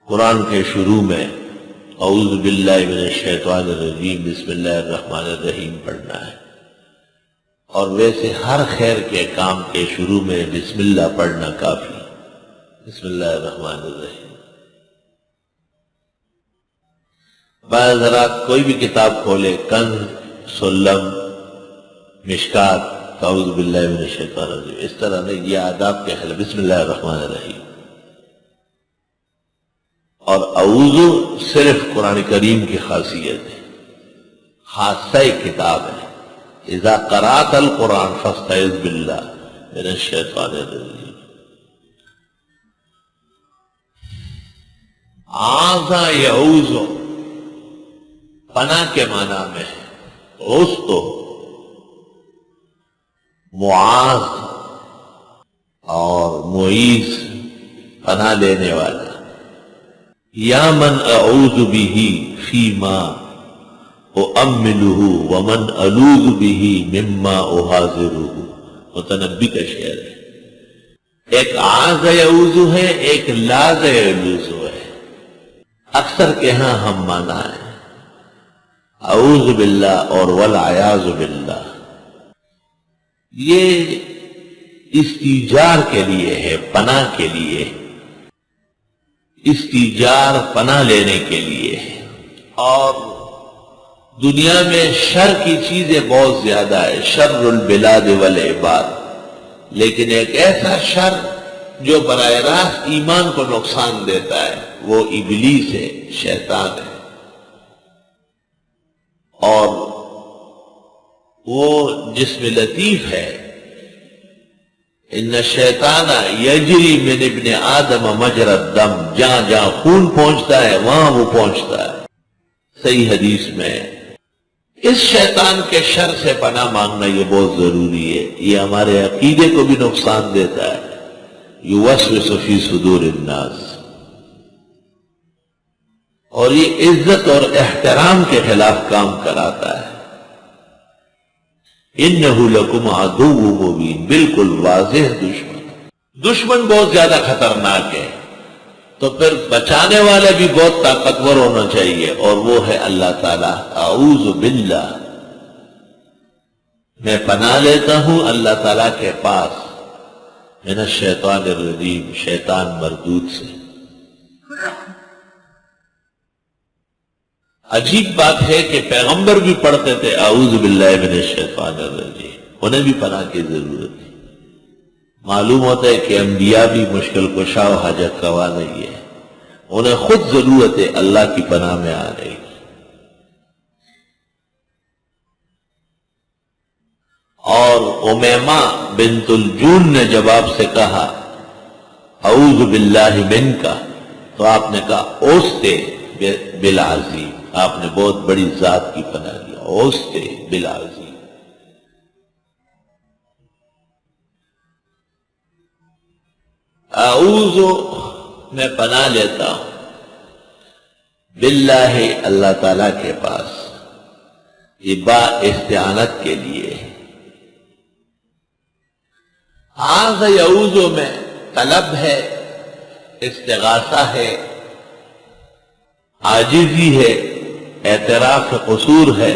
قرآن کے شروع میں اعوذ باللہ من الشیطان الرجیم بسم اللہ الرحمن الرحیم پڑھنا ہے، اور ویسے ہر خیر کے کام کے شروع میں بسم اللہ پڑھنا کافی۔ بسم اللہ الرحمن الرحیم۔ بعض حضرات کوئی بھی کتاب کھولے، کنز، سلم، مشکات، اعوذ باللہ من الشیطان الرجیم، اس طرح نہیں، یہ آداب کے خلاف۔ بسم اللہ الرحمن الرحیم۔ اور اعوذ صرف قرآن کریم کی خاصیت ہے، خاصہ کتاب ہے۔ اذا قرأت القرآن فاستعذ باللہ من الشیطان الرجیم۔ آذا یعوذ پناہ کے معنی میں ہے، عوذ معاذ اور معیذ پناہ لینے والا۔ یا من اعوذ به فیما اؤملہ ومن الوذ به مما احاذرہ، متنبی کا شعر ہے۔ ایک عاذ یعوذ ہے، ایک لاذ یلوذ ہے۔ اکثر کے ہاں ہم مانا ہے اعوذ باللہ اور والعیاذ باللہ، یہ استیجار کے لیے ہے، پناہ کے لیے، استیجار پناہ لینے کے لیے ہے۔ اور دنیا میں شر کی چیزیں بہت زیادہ ہے، شر البلاد والعباد، لیکن ایک ایسا شر جو براہ راست ایمان کو نقصان دیتا ہے وہ ابلیس ہے، شیطان ہے، اور وہ جسم لطیف ہے۔ ان الشیطان یجری من ابن آدم مجرى الدم، جہاں جہاں خون پہنچتا ہے وہاں وہ پہنچتا ہے۔ صحیح حدیث میں اس شیطان کے شر سے پناہ مانگنا یہ بہت ضروری ہے، یہ ہمارے عقیدے کو بھی نقصان دیتا ہے۔ یوسوس فی صدور الناس، اور یہ عزت اور احترام کے خلاف کام کراتا ہے۔ انہ لکم عدو مبین، بالکل واضح دشمن بہت زیادہ خطرناک ہے، تو پھر بچانے والا بھی بہت طاقتور ہونا چاہیے، اور وہ ہے اللہ تعالیٰ۔ اعوذ باللہ، میں پناہ لیتا ہوں اللہ تعالیٰ کے پاس، من الشیطان الرجیم، شیطان مردود سے۔ عجیب بات ہے کہ پیغمبر بھی پڑھتے تھے اعوذ باللہ من الشیطان الرجیم، انہیں بھی پناہ کی ضرورت ہے۔ معلوم ہوتا ہے کہ انبیاء بھی مشکل کشا و حاجت روا نہیں ہے، انہیں خود ضرورت ہے اللہ کی پناہ میں آنے کی۔ اور امیمہ بنت الجون نے جب آپ سے کہا اعوذ باللہ منک، تو آپ نے کہا اوستے بالعظیم، آپ نے بہت بڑی ذات کی پناہ لیا، اوستے بالعظیم۔ اعوذ میں پناہ لیتا ہوں باللہ اللہ تعالیٰ کے پاس، یہ با استعانت کے لیے ہے۔ آذ یعوذ میں طلب ہے، استغاثہ ہے، عاجزی ہے، اعتراف قصور ہے،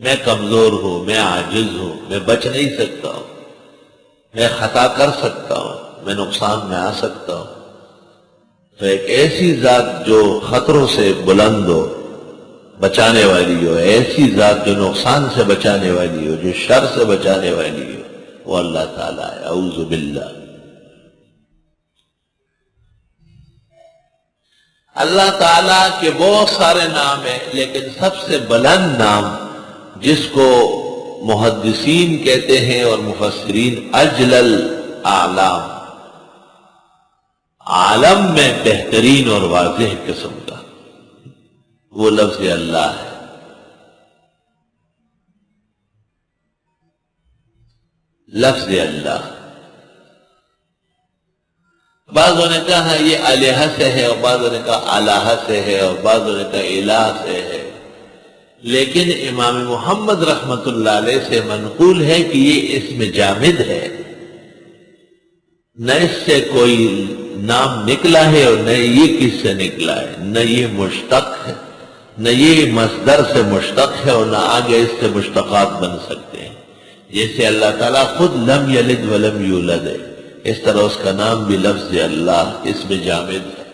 میں کمزور ہوں، میں عاجز ہوں، میں بچ نہیں سکتا ہوں، میں خطا کر سکتا ہوں، میں نقصان میں آ سکتا ہوں۔ تو ایک ایسی ذات جو خطروں سے بلند ہو، بچانے والی ہو، ایسی ذات جو نقصان سے بچانے والی ہو، جو شر سے بچانے والی ہو، وہ اللہ تعالیٰ ہے۔ اعوذ باللہ۔ اللہ تعالیٰ کے بہت سارے نام ہیں، لیکن سب سے بلند نام جس کو محدثین کہتے ہیں اور مفسرین اجل الاعلام، عالم میں بہترین اور واضح قسم کا، وہ لفظ اللہ ہے۔ لفظ اللہ، بعضوں نے کہا یہ الہ سے ہے، اور بعضوں نے کہا الہ سے ہے، اور بعضوں نے کہا الہ سے ہے، لیکن امام محمد رحمت اللہ علیہ سے منقول ہے کہ یہ اسم جامد ہے، نہ اس سے کوئی نام نکلا ہے اور نہ یہ کس سے نکلا ہے، نہ یہ مشتق ہے، نہ یہ مصدر سے مشتق ہے، اور نہ آگے اس سے مشتقات بن سکتے ہیں۔ جیسے اللہ تعالیٰ خود لم یلد ولم یولد ہے، اس طرح اس کا نام بھی لفظ اللہ، اس میں جامد ہے۔